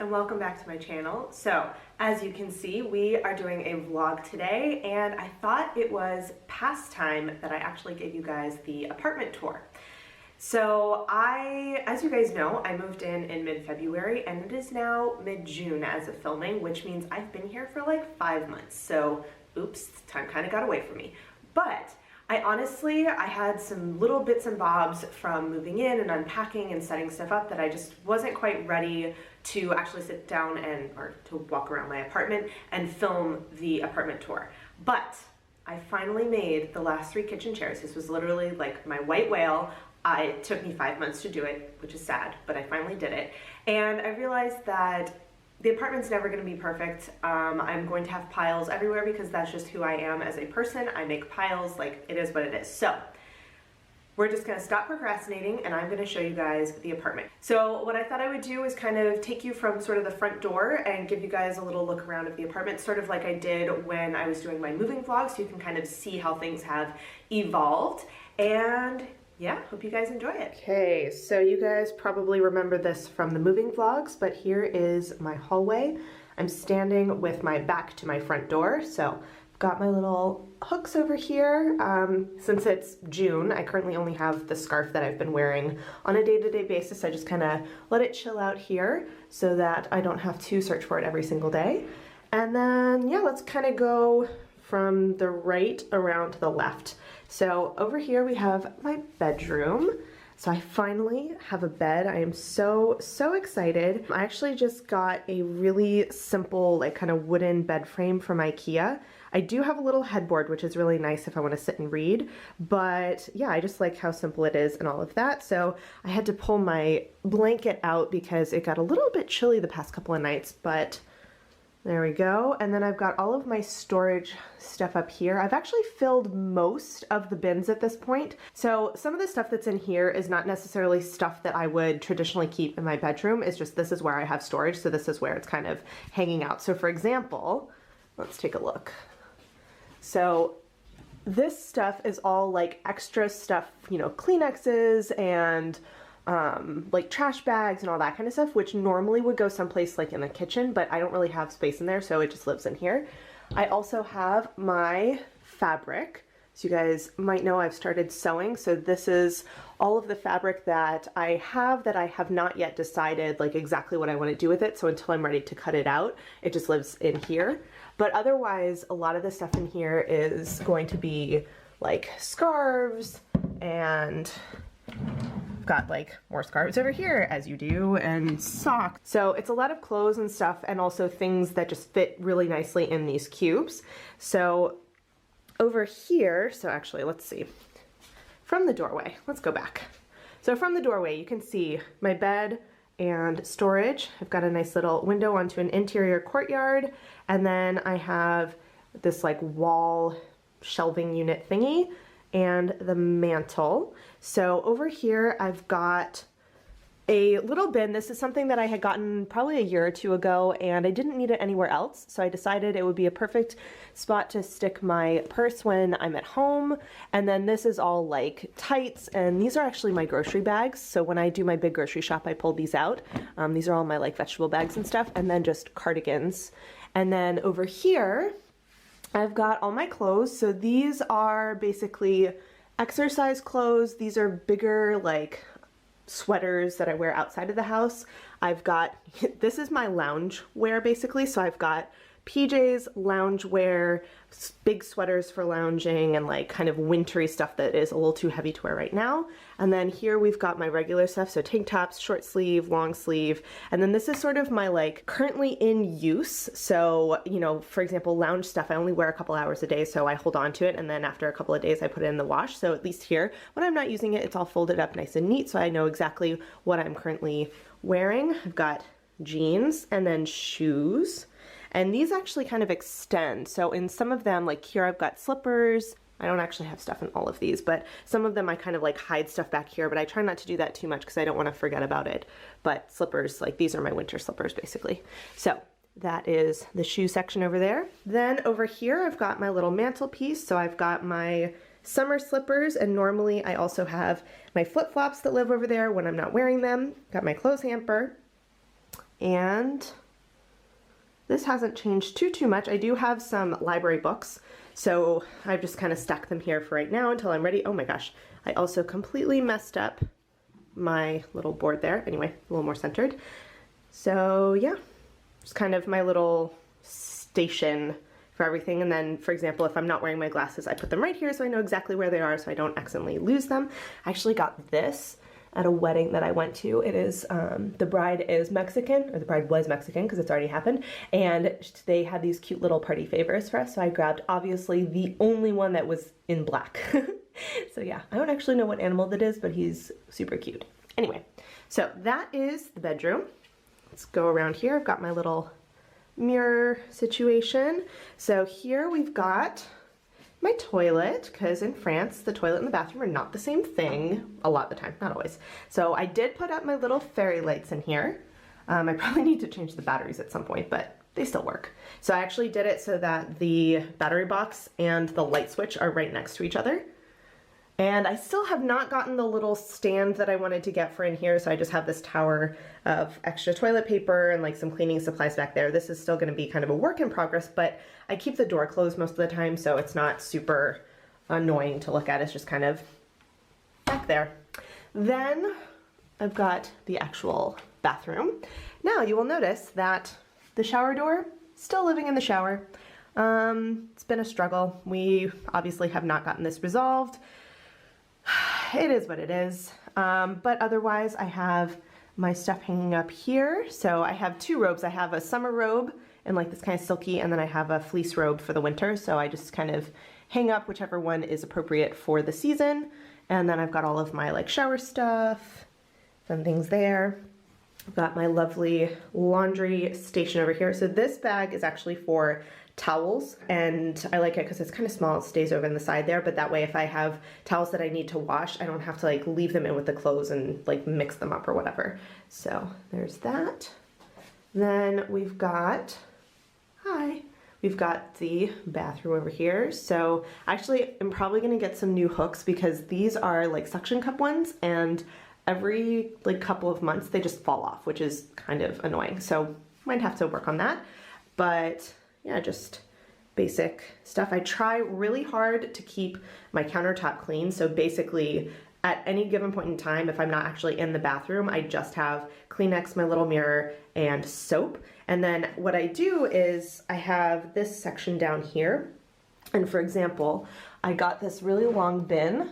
and welcome back to my channel. So as you can see, we are doing a vlog today, and I thought it was past time that I actually gave you guys the apartment tour. So as you guys know, I moved in mid-February, and it is now mid-June as of filming, which means I've been here for like 5 months. So oops, time kind of got away from me. But I had some little bits and bobs from moving in and unpacking and setting stuff up that I just wasn't quite ready to actually sit down or to walk around my apartment and film the apartment tour. But I finally made the last 3 kitchen chairs. This was literally like my white whale. It took me 5 months to do it, which is sad, but I finally did it. And I realized that the apartment's never going to be perfect. I'm going to have piles everywhere because that's just who I am as a person. I make piles, like it is what it is. So we're just going to stop procrastinating, and I'm going to show you guys the apartment. So what I thought I would do is kind of take you from sort of the front door and give you guys a little look around of the apartment, sort of like I did when I was doing my moving vlog, so you can kind of see how things have evolved. And yeah, hope you guys enjoy it. Okay, so you guys probably remember this from the moving vlogs, but here is my hallway. I'm standing with my back to my front door, so I've got my little hooks over here. Since it's June, I currently only have the scarf that I've been wearing on a day-to-day basis. I just kind of let it chill out here so that I don't have to search for it every single day. And then, yeah, let's kind of go from the right around to the left. So over here we have my bedroom. So I finally have a bed. I am so excited. I actually just got a really simple, like kind of wooden bed frame from IKEA. I do have a little headboard, which is really nice if I want to sit and read, but yeah, I just like how simple it is and all of that. So I had to pull my blanket out because it got a little bit chilly the past couple of nights, but there we go. And then I've got all of my storage stuff up here. I've actually filled most of the bins at this point. So some of the stuff that's in here is not necessarily stuff that I would traditionally keep in my bedroom. It's just this is where I have storage. So this is where it's kind of hanging out. So for example, let's take a look. So this stuff is all like extra stuff, you know, Kleenexes and like trash bags and all that kind of stuff, which normally would go someplace like in the kitchen, but I don't really have space in there, so it just lives in here. I also have my fabric. So you guys might know I've started sewing, so this is all of the fabric that I have not yet decided like exactly what I want to do with it, so until I'm ready to cut it out, it just lives in here. But otherwise, a lot of the stuff in here is going to be like scarves, and got like more scarves over here, as you do, and socks. So it's a lot of clothes and stuff, and also things that just fit really nicely in these cubes. So over here, so actually let's see, from the doorway, let's go back. So from the doorway you can see my bed and storage. I've got a nice little window onto an interior courtyard, and then I have this like wall shelving unit thingy and the mantle. So over here I've got a little bin. This is something that I had gotten probably a year or 2 ago, and I didn't need it anywhere else, so I decided it would be a perfect spot to stick my purse when I'm at home. And then this is all like tights, and these are actually my grocery bags, so when I do my big grocery shop I pull these out. These are all my like vegetable bags and stuff, and then just cardigans. And then over here I've got all my clothes. So these are basically exercise clothes. These are bigger like sweaters that I wear outside of the house. I've got, this is my lounge wear basically. So I've got PJs, lounge wear, big sweaters for lounging, and like kind of wintry stuff that is a little too heavy to wear right now. And then here we've got my regular stuff, so tank tops, short sleeve, long sleeve. And then this is sort of my like currently in use. So, you know, for example, lounge stuff, I only wear a couple hours a day, so I hold on to it, and then after a couple of days I put it in the wash. So at least here, when I'm not using it, it's all folded up nice and neat, so I know exactly what I'm currently wearing. I've got jeans and then shoes. And these actually kind of extend. So in some of them, like here I've got slippers. I don't actually have stuff in all of these, but some of them I kind of like hide stuff back here, but I try not to do that too much because I don't want to forget about it. But slippers, like these are my winter slippers basically. So that is the shoe section over there. Then over here I've got my little mantelpiece. So I've got my summer slippers, and normally I also have my flip-flops that live over there when I'm not wearing them. Got my clothes hamper. and this hasn't changed too much. I do have some library books, so I've just kind of stuck them here for right now until I'm ready. Oh my gosh, I also completely messed up my little board there. Anyway, a little more centered. So yeah, just kind of my little station for everything. And then, for example, if I'm not wearing my glasses, I put them right here so I know exactly where they are so I don't accidentally lose them. I actually got this at a wedding that I went to. It is, the bride is Mexican, or the bride was Mexican because it's already happened, and they had these cute little party favors for us, so I grabbed obviously the only one that was in black. So yeah, I don't actually know what animal that is, but he's super cute. Anyway, so that is the bedroom. Let's go around here. I've got my little mirror situation. So here we've got my toilet, because in France, the toilet and the bathroom are not the same thing a lot of the time, not always. So I did put up my little fairy lights in here. I probably need to change the batteries at some point, but they still work. So I actually did it so that the battery box and the light switch are right next to each other. And I still have not gotten the little stand that I wanted to get for in here, so I just have this tower of extra toilet paper and like some cleaning supplies back there. This is still going to be kind of a work in progress, but I keep the door closed most of the time, so it's not super annoying to look at. It's just kind of back there. Then I've got the actual bathroom. Now you will notice that the shower door, still living in the shower. It's been a struggle. We obviously have not gotten this resolved. It is what it is, but otherwise I have my stuff hanging up here. So I have two robes. I have a summer robe and like this kind of silky, and then I have a fleece robe for the winter. So I just kind of hang up whichever one is appropriate for the season. And then I've got all of my like shower stuff, fun things there. I've got my lovely laundry station over here. So this bag is actually for towels, and I like it because it's kind of small. It stays over in the side there, but that way if I have towels that I need to wash, I don't have to like leave them in with the clothes and like mix them up or whatever. So there's that. Then we've got, we've got the bathroom over here. So actually I'm probably gonna get some new hooks because these are like suction cup ones, and every like couple of months they just fall off, which is kind of annoying. So might have to work on that, but yeah, just basic stuff. I try really hard to keep my countertop clean. So basically at any given point in time, if I'm not actually in the bathroom, I just have Kleenex, my little mirror, and soap. And then what I do is I have this section down here. And for example, I got this really long bin.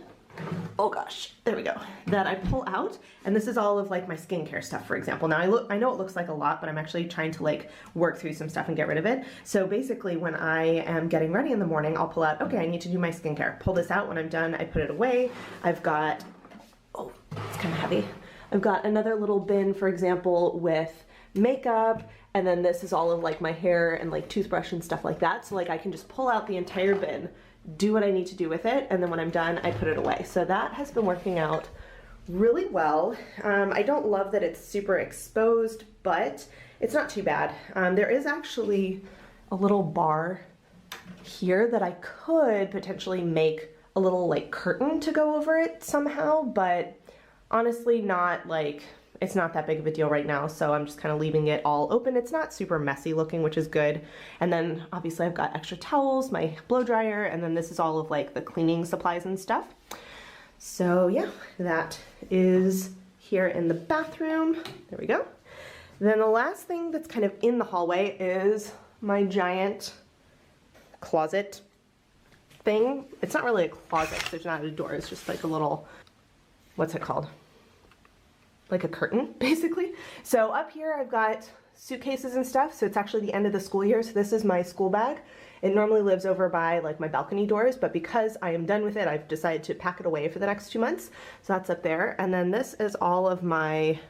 Oh gosh, there we go, that I pull out, and this is all of like my skincare stuff, for example. Now I know it looks like a lot, but I'm actually trying to like work through some stuff and get rid of it. So basically when I am getting ready in the morning, I'll pull out, okay, I need to do my skincare. Pull this out. When I'm done, I put it away. I've got, oh, it's kind of heavy. I've got another little bin, for example, with makeup, and then this is all of like my hair and like toothbrush and stuff like that. So like I can just pull out the entire bin, do what I need to do with it, and then when I'm done, I put it away. So that has been working out really well. I don't love that it's super exposed, but it's not too bad. There is actually a little bar here that I could potentially make a little like curtain to go over it somehow, but honestly not like, it's not that big of a deal right now, so I'm just kind of leaving it all open. It's not super messy looking, which is good. And then obviously I've got extra towels, my blow dryer, and then this is all of like the cleaning supplies and stuff. So yeah, that is here in the bathroom. There we go. Then the last thing that's kind of in the hallway is my giant closet thing. It's not really a closet, there's not a door, it's just like a little, what's it called? Like a curtain, basically. So up here I've got suitcases and stuff, so it's actually the end of the school year, so this is my school bag. It normally lives over by like my balcony doors, but because I am done with it, I've decided to pack it away for the next 2 months. So that's up there. And then this is all of my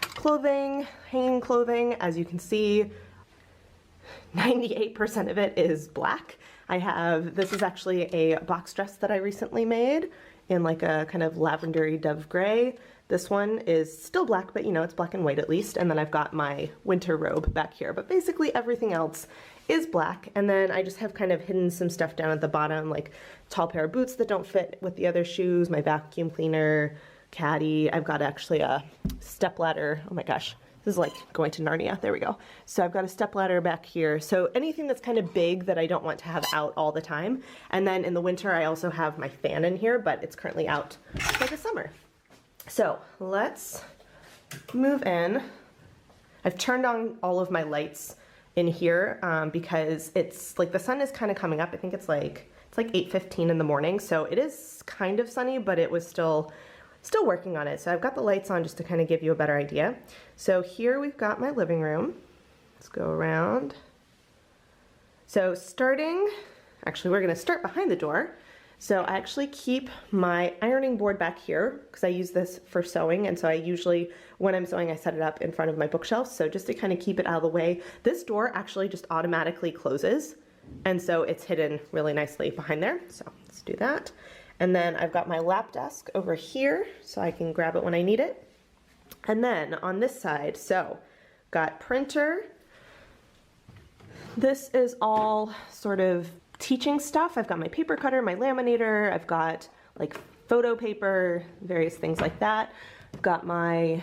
clothing, hanging clothing. As you can see, 98% of it is black. I have, this is actually a box dress that I recently made in like a kind of lavendery dove gray. This one is still black, but you know, it's black and white at least. And then I've got my winter robe back here, but basically everything else is black. And then I just have kind of hidden some stuff down at the bottom, like tall pair of boots that don't fit with the other shoes, my vacuum cleaner, caddy. I've got actually a step ladder. Oh my gosh, This is like going to Narnia. There we go. So I've got a stepladder back here. So anything that's kind of big that I don't want to have out all the time. And then in the winter, I also have my fan in here, but it's currently out for the summer. So let's move in. I've turned on all of my lights in here because it's like the sun is kind of coming up. I think it's like 8:15 in the morning. So it is kind of sunny, but it was still working on it. So I've got the lights on just to kind of give you a better idea. So here we've got my living room. Let's go around. So actually we're gonna start behind the door. So I actually keep my ironing board back here because I use this for sewing. And so I usually, when I'm sewing, I set it up in front of my bookshelf. So just to kind of keep it out of the way, this door actually just automatically closes. And so it's hidden really nicely behind there. So let's do that. And then I've got my lap desk over here so I can grab it when I need it. And then on this side, so got printer. This is all sort of teaching stuff. I've got my paper cutter, my laminator, I've got like photo paper, various things like that. I've got my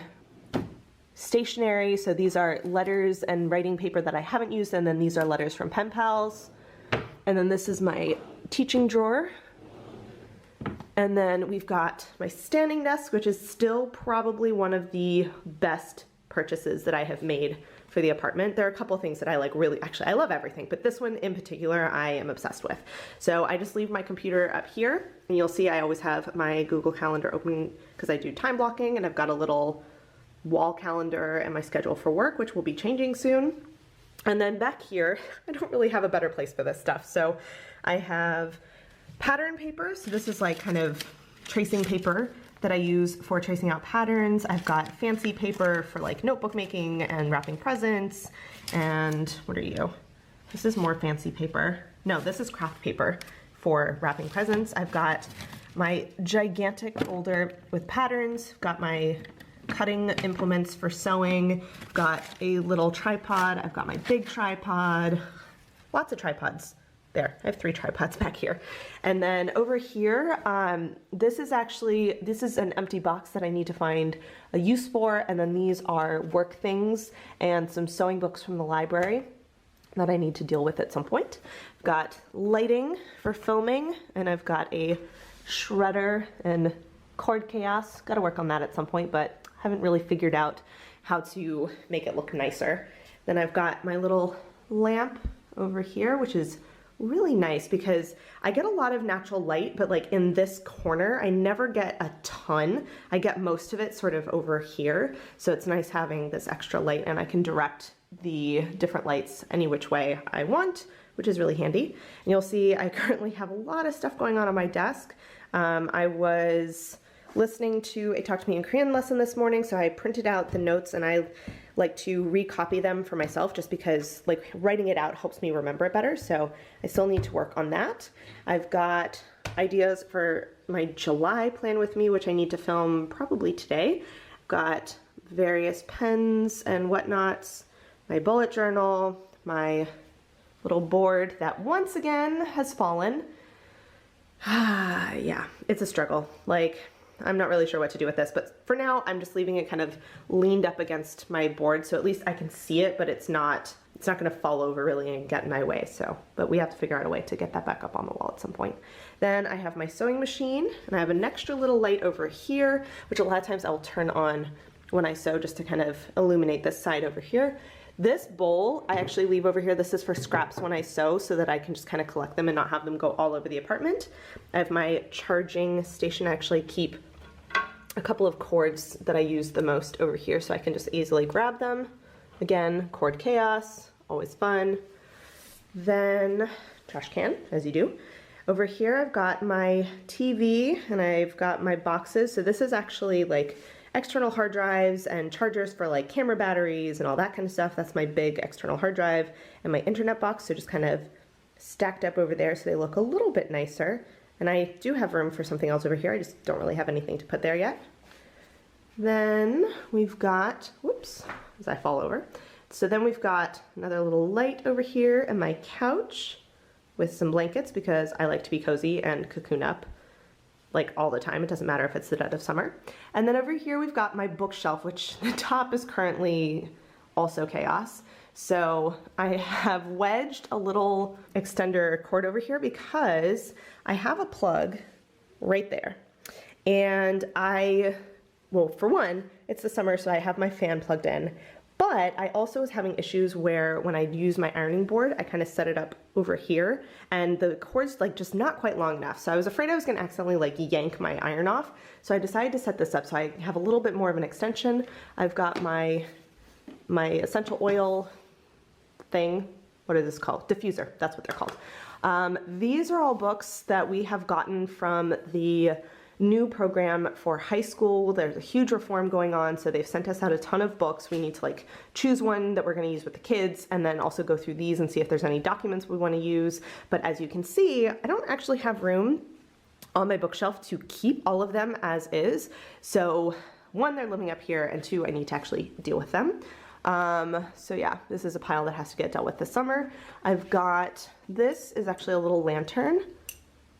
stationery. So these are letters and writing paper that I haven't used. And then these are letters from pen pals. And then this is my teaching drawer. And then we've got my standing desk, which is still probably one of the best purchases that I have made for the apartment. There are a couple things that I like really, actually I love everything, but this one in particular I am obsessed with. So I just leave my computer up here and you'll see I always have my Google Calendar open because I do time blocking, and I've got a little wall calendar and my schedule for work, which will be changing soon. And then back here, I don't really have a better place for this stuff. So I have pattern paper. So this is like kind of tracing paper that I use for tracing out patterns. I've got fancy paper for like notebook making and wrapping presents. And what are you? This is more fancy paper. No, this is craft paper for wrapping presents. I've got my gigantic folder with patterns. I've got my cutting implements for sewing. I've got a little tripod. I've got my big tripod. Lots of tripods. There, I have 3 tripods back here. And then over here, this is an empty box that I need to find a use for. And then these are work things and some sewing books from the library that I need to deal with at some point. I've got lighting for filming, and I've got a shredder and cord chaos. Got to work on that at some point, but haven't really figured out how to make it look nicer. Then I've got my little lamp over here, which is really nice because I get a lot of natural light, but like in this corner, I never get a ton. I get most of it sort of over here. So it's nice having this extra light, and I can direct the different lights any which way I want, which is really handy. And you'll see I currently have a lot of stuff going on my desk. I was listening to a Talk to Me in Korean lesson this morning, so I printed out the notes, and I like to recopy them for myself just because like writing it out helps me remember it better. So I still need to work on that. I've got ideas for my July plan with me, which I need to film probably today. I've got various pens and whatnots, my bullet journal, my little board that once again has fallen. Yeah, it's a struggle. Like, I'm not really sure what to do with this, but for now I'm just leaving it kind of leaned up against my board, so at least I can see it, but it's not gonna fall over really and get in my way. So, but we have to figure out a way to get that back up on the wall at some point. Then I have my sewing machine, and I have an extra little light over here, which a lot of times I'll turn on when I sew just to kind of illuminate this side over here. This bowl I actually leave over here. This is for scraps when I sew so that I can just kind of collect them and not have them go all over the apartment. I have my charging station. I actually keep a couple of cords that I use the most over here so I can just easily grab them. Again, cord chaos, always fun. Then trash can, as you do. Over here I've got my TV and I've got my boxes. So this is actually like external hard drives and chargers for like camera batteries and all that kind of stuff. That's my big external hard drive and my internet box. So just kind of stacked up over there so they look a little bit nicer. And I do have room for something else over here. I just don't really have anything to put there yet. Then we've got, whoops, as I fall over. So then we've got another little light over here and my couch with some blankets because I like to be cozy and cocoon up like all the time. It doesn't matter if it's the dead of summer. And then over here we've got my bookshelf, which the top is currently also chaos. So I have wedged a little extender cord over here because I have a plug right there. And well, for one, it's the summer, so I have my fan plugged in. But I also was having issues where when I use my ironing board, I kind of set it up over here and the cord's like just not quite long enough. So I was afraid I was gonna accidentally like yank my iron off. So I decided to set this up so I have a little bit more of an extension. I've got my essential oil thing. What is this called? Diffuser, that's what they're called. These are all books that we have gotten from the new program for high school. There's a huge reform going on, so they've sent us out a ton of books. We need to like choose one that we're going to use with the kids and then also go through these and see if there's any documents we want to use. But as you can see, I don't actually have room on my bookshelf to keep all of them as is. So one, they're living up here, and two, I need to actually deal with them. So yeah, this is a pile that has to get dealt with this summer. This is actually a little lantern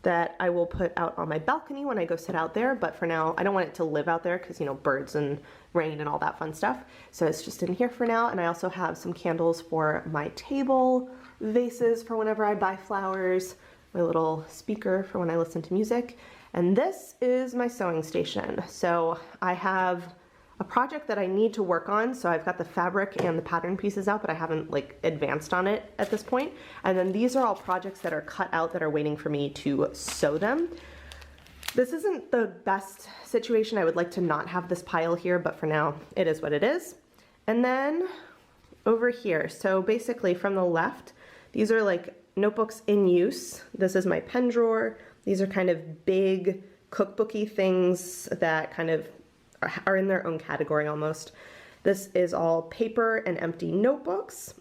that I will put out on my balcony when I go sit out there, but for now I don't want it to live out there because, you know, birds and rain and all that fun stuff. So it's just in here for now. And I also have some candles for my table, vases for whenever I buy flowers, my little speaker for when I listen to music. And this is my sewing station. So I have a project that I need to work on. So I've got the fabric and the pattern pieces out, but I haven't like advanced on it at this point. And then these are all projects that are cut out that are waiting for me to sew them. This isn't the best situation. I would like to not have this pile here, but for now it is what it is. And then over here, so basically from the left, these are like notebooks in use. This is my pen drawer. These are kind of big cookbooky things that kind of are in their own category almost. This is all paper and empty notebooks.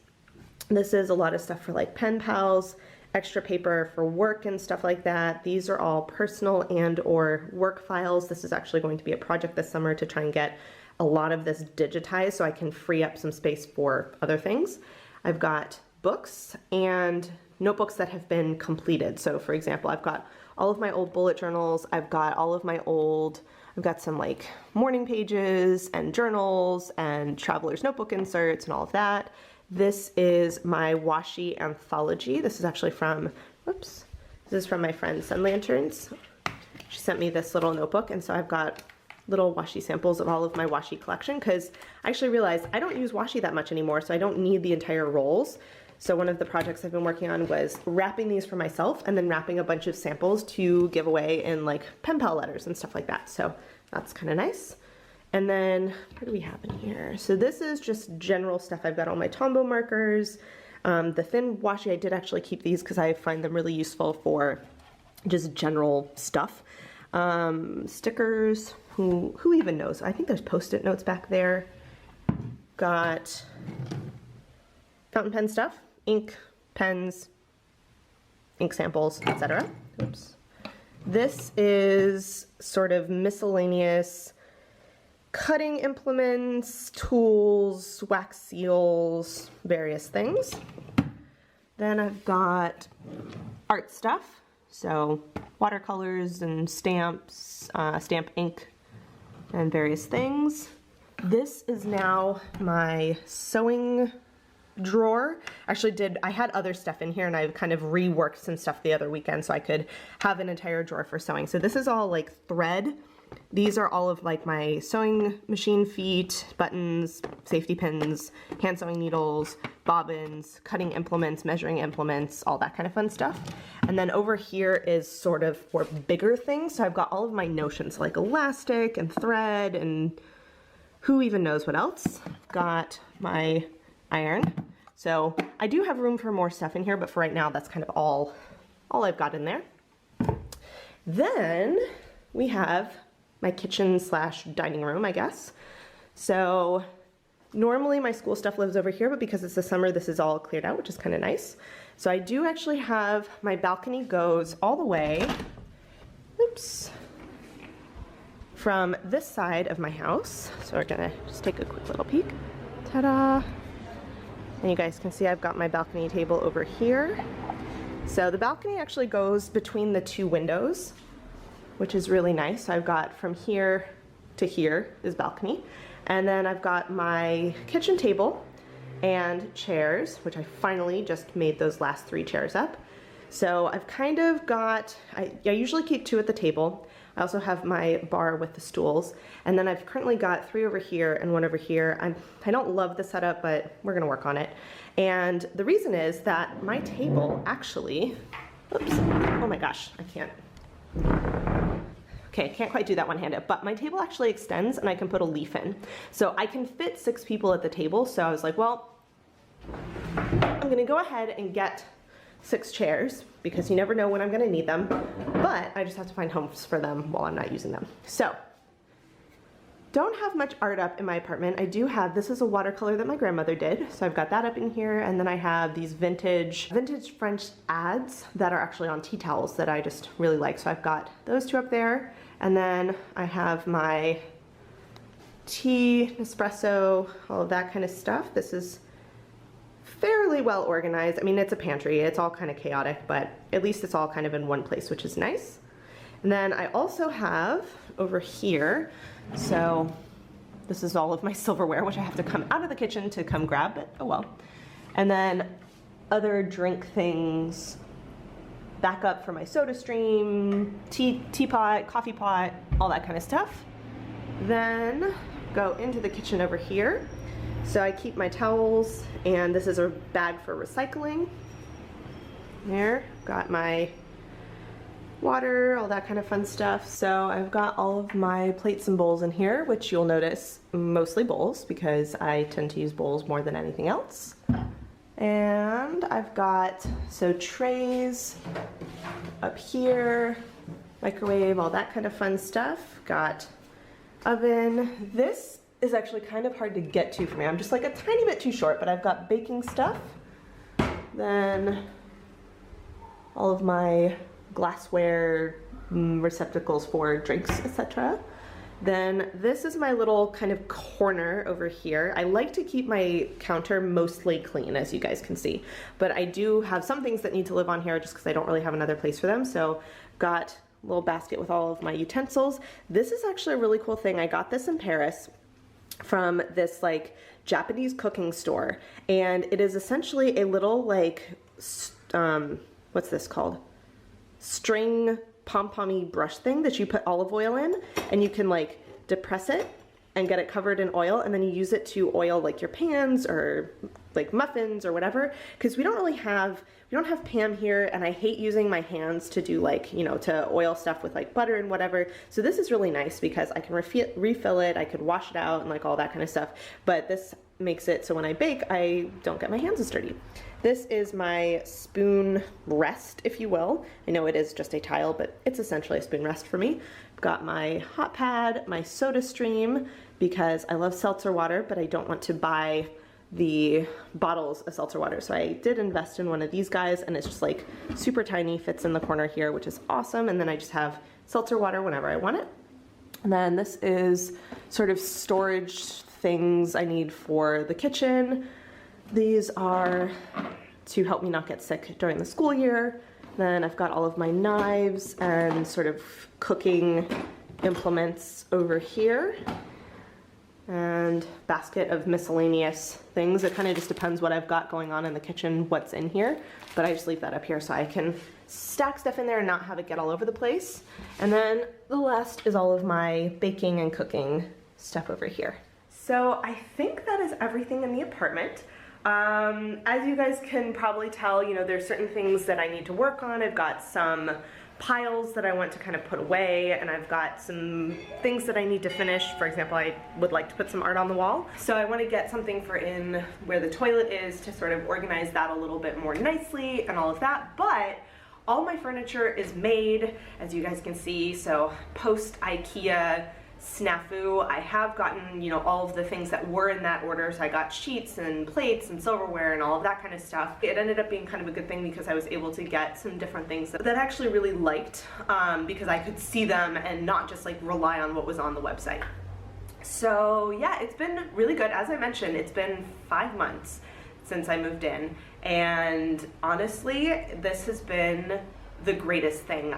This is a lot of stuff for like pen pals, extra paper for work and stuff like that. These are all personal and or work files. This is actually going to be a project this summer to try and get a lot of this digitized so I can free up some space for other things. I've got books and notebooks that have been completed. So for example, I've got all of my old bullet journals. I've got some like morning pages and journals and traveler's notebook inserts and all of that. This is my washi anthology. This is actually from, this is from my friend SUNLANTERNS. She sent me this little notebook, and so I've got little washi samples of all of my washi collection because I actually realized I don't use washi that much anymore, so I don't need the entire rolls. So one of the projects I've been working on was wrapping these for myself and then wrapping a bunch of samples to give away in like pen pal letters and stuff like that. So that's kind of nice. And then what do we have in here? So this is just general stuff. I've got all my Tombow markers. The thin washi, I did actually keep these because I find them really useful for just general stuff. Stickers, who even knows? I think there's Post-it notes back there. Got fountain pen stuff, ink, pens, ink samples, etc. Oops. This is sort of miscellaneous cutting implements, tools, wax seals, various things. Then I've got art stuff, so watercolors and stamps, stamp ink, and various things. This is now my sewing drawer. Actually I had other stuff in here and I kind of reworked some stuff the other weekend so I could have an entire drawer for sewing. So this is all like thread. These are all of like my sewing machine feet, buttons, safety pins, hand sewing needles, bobbins, cutting implements, measuring implements, all that kind of fun stuff. And then over here is sort of for bigger things. So I've got all of my notions like elastic and thread and who even knows what else. Got my iron. So I do have room for more stuff in here, but for right now, that's kind of all I've got in there. Then we have my kitchen slash dining room, I guess. So normally my school stuff lives over here, but because it's the summer, this is all cleared out, which is kind of nice. So I do actually have, my balcony goes all the way, from this side of my house. So we're gonna just take a quick little peek. Ta-da! And you guys can see I've got my balcony table over here. So the balcony actually goes between the two windows. which is really nice. So I've got from here to here is balcony. And then I've got my kitchen table and chairs, which I finally just made those last 3 chairs up. So I've kind of got, I usually keep 2 at the table. I also have my bar with the stools, and then I've currently got 3 over here and 1 over here. I don't love the setup, but we're gonna work on it. And the reason is that my table actually, oops, oh my gosh, I can't. Okay, can't quite do that one-handed, but my table actually extends and I can put a leaf in. So I can fit 6 people at the table, so I was like, well, I'm gonna go ahead and get 6 chairs because you never know when I'm gonna need them, but I just have to find homes for them while I'm not using them. So, don't have much art up in my apartment. I do have, this is a watercolor that my grandmother did, so I've got that up in here, and then I have these vintage French ads that are actually on tea towels that I just really like, so I've got those 2 up there, and then I have my tea, Nespresso, all of that kind of stuff. This is fairly well organized. I mean, it's a pantry, it's all kind of chaotic, but at least it's all kind of in one place, which is nice. And then I also have over here, so this is all of my silverware, which I have to come out of the kitchen to come grab, but oh well. And then other drink things, backup for my soda stream, teapot, coffee pot, all that kind of stuff. Then go into the kitchen over here. So I keep my towels, and this is a bag for recycling. There, got my water, all that kind of fun stuff. So I've got all of my plates and bowls in here, which you'll notice mostly bowls because I tend to use bowls more than anything else. And I've got, so trays up here, microwave, all that kind of fun stuff. Got oven. This is actually kind of hard to get to for me. I'm just like a tiny bit too short, but I've got baking stuff. Then all of my glassware receptacles for drinks, etc. Then this is my little kind of corner over here. I like to keep my counter mostly clean, as you guys can see, but I do have some things that need to live on here just because I don't really have another place for them. So got a little basket with all of my utensils. This is actually a really cool thing. I got this in Paris from this like Japanese cooking store, and it is essentially a little like what's this called, string pom-pommy brush thing that you put olive oil in, and you can like depress it and get it covered in oil, and then you use it to oil like your pans or like muffins or whatever, because we don't have Pam here, and I hate using my hands to do like, you know, to oil stuff with like butter and whatever. So this is really nice because I can refill it, I could wash it out and like all that kind of stuff, but this makes it so when I bake, I don't get my hands as dirty. This is my spoon rest, if you will. I know it is just a tile, but it's essentially a spoon rest for me. I've got my hot pad, my soda stream, because I love seltzer water, but I don't want to buy the bottles of seltzer water. So I did invest in one of these guys, and it's just like super tiny, fits in the corner here, which is awesome. And then I just have seltzer water whenever I want it. And then this is sort of storage things I need for the kitchen. These are to help me not get sick during the school year. Then I've got all of my knives and sort of cooking implements over here. And basket of miscellaneous things. It kind of just depends what I've got going on in the kitchen, what's in here. But I just leave that up here so I can stack stuff in there and not have it get all over the place. And then the last is all of my baking and cooking stuff over here. So I think that is everything in the apartment. As you guys can probably tell, you know, there's certain things that I need to work on. I've got some piles that I want to kind of put away, and I've got some things that I need to finish. For example, I would like to put some art on the wall. So I want to get something for in where the toilet is to sort of organize that a little bit more nicely and all of that. But all my furniture is made, as you guys can see. So post IKEA snafu, I have gotten, you know, all of the things that were in that order. So I got sheets and plates and silverware and all of that kind of stuff. It ended up being kind of a good thing because I was able to get some different things that I actually really liked, because I could see them and not just like rely on what was on the website. So yeah, it's been really good. As I mentioned, it's been 5 months since I moved in, and honestly, this has been the greatest thing.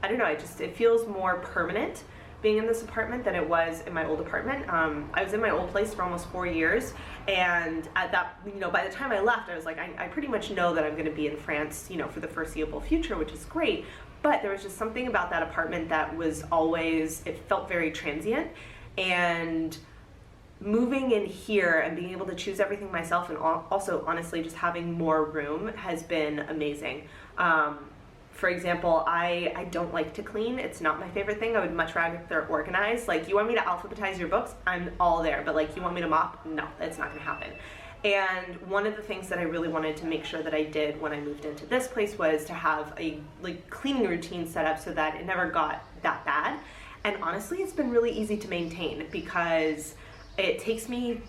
I don't know, it feels more permanent being in this apartment than it was in my old apartment. I was in my old place for almost 4 years, and at that, by the time I left, I was like, I pretty much know that I'm gonna be in France, for the foreseeable future, which is great. But there was just something about that apartment that was always, it felt very transient. And moving in here and being able to choose everything myself, and also honestly just having more room, has been amazing. For example, I don't like to clean. It's not my favorite thing. I would much rather organize. Like, you want me to alphabetize your books? I'm all there. But like, you want me to mop? No, that's not gonna happen. And one of the things that I really wanted to make sure that I did when I moved into this place was to have a cleaning routine set up so that it never got that bad. And honestly, it's been really easy to maintain because it takes me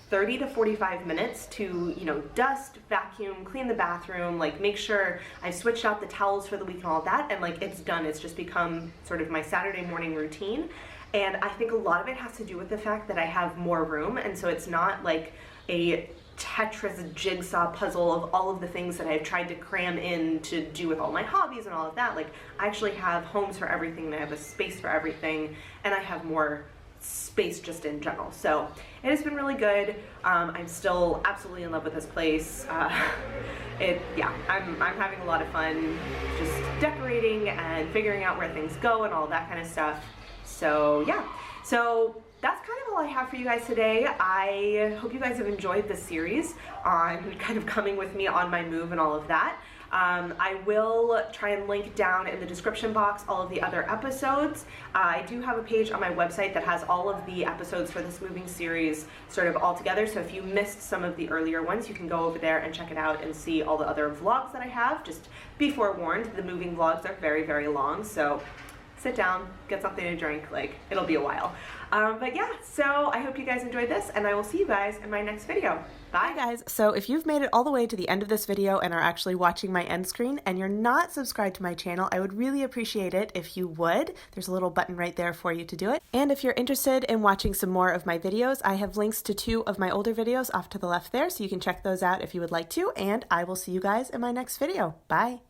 30 to 45 minutes to, dust, vacuum, clean the bathroom, make sure I've switched out the towels for the week and all that, and it's done. It's just become sort of my Saturday morning routine. And I think a lot of it has to do with the fact that I have more room, and so it's not like a Tetris jigsaw puzzle of all of the things that I've tried to cram in to do with all my hobbies and all of that. I actually have homes for everything, and I have a space for everything, and I have more space just in general. So it has been really good. I'm still absolutely in love with this place. I'm having a lot of fun just decorating and figuring out where things go and all that kind of stuff. So yeah, so that's kind of all I have for you guys today. I hope you guys have enjoyed this series on kind of coming with me on my move and all of that. I will try and link down in the description box all of the other episodes. I do have a page on my website that has all of the episodes for this moving series sort of all together, so if you missed some of the earlier ones, you can go over there and check it out and see all the other vlogs that I have. Just be forewarned, the moving vlogs are very, very long, so sit down, get something to drink, it'll be a while. But yeah, so I hope you guys enjoyed this, and I will see you guys in my next video. Bye. Hey guys, so if you've made it all the way to the end of this video and are actually watching my end screen and you're not subscribed to my channel, I would really appreciate it if you would. There's a little button right there for you to do it. And if you're interested in watching some more of my videos, I have links to 2 of my older videos off to the left there, so you can check those out if you would like to, and I will see you guys in my next video. Bye.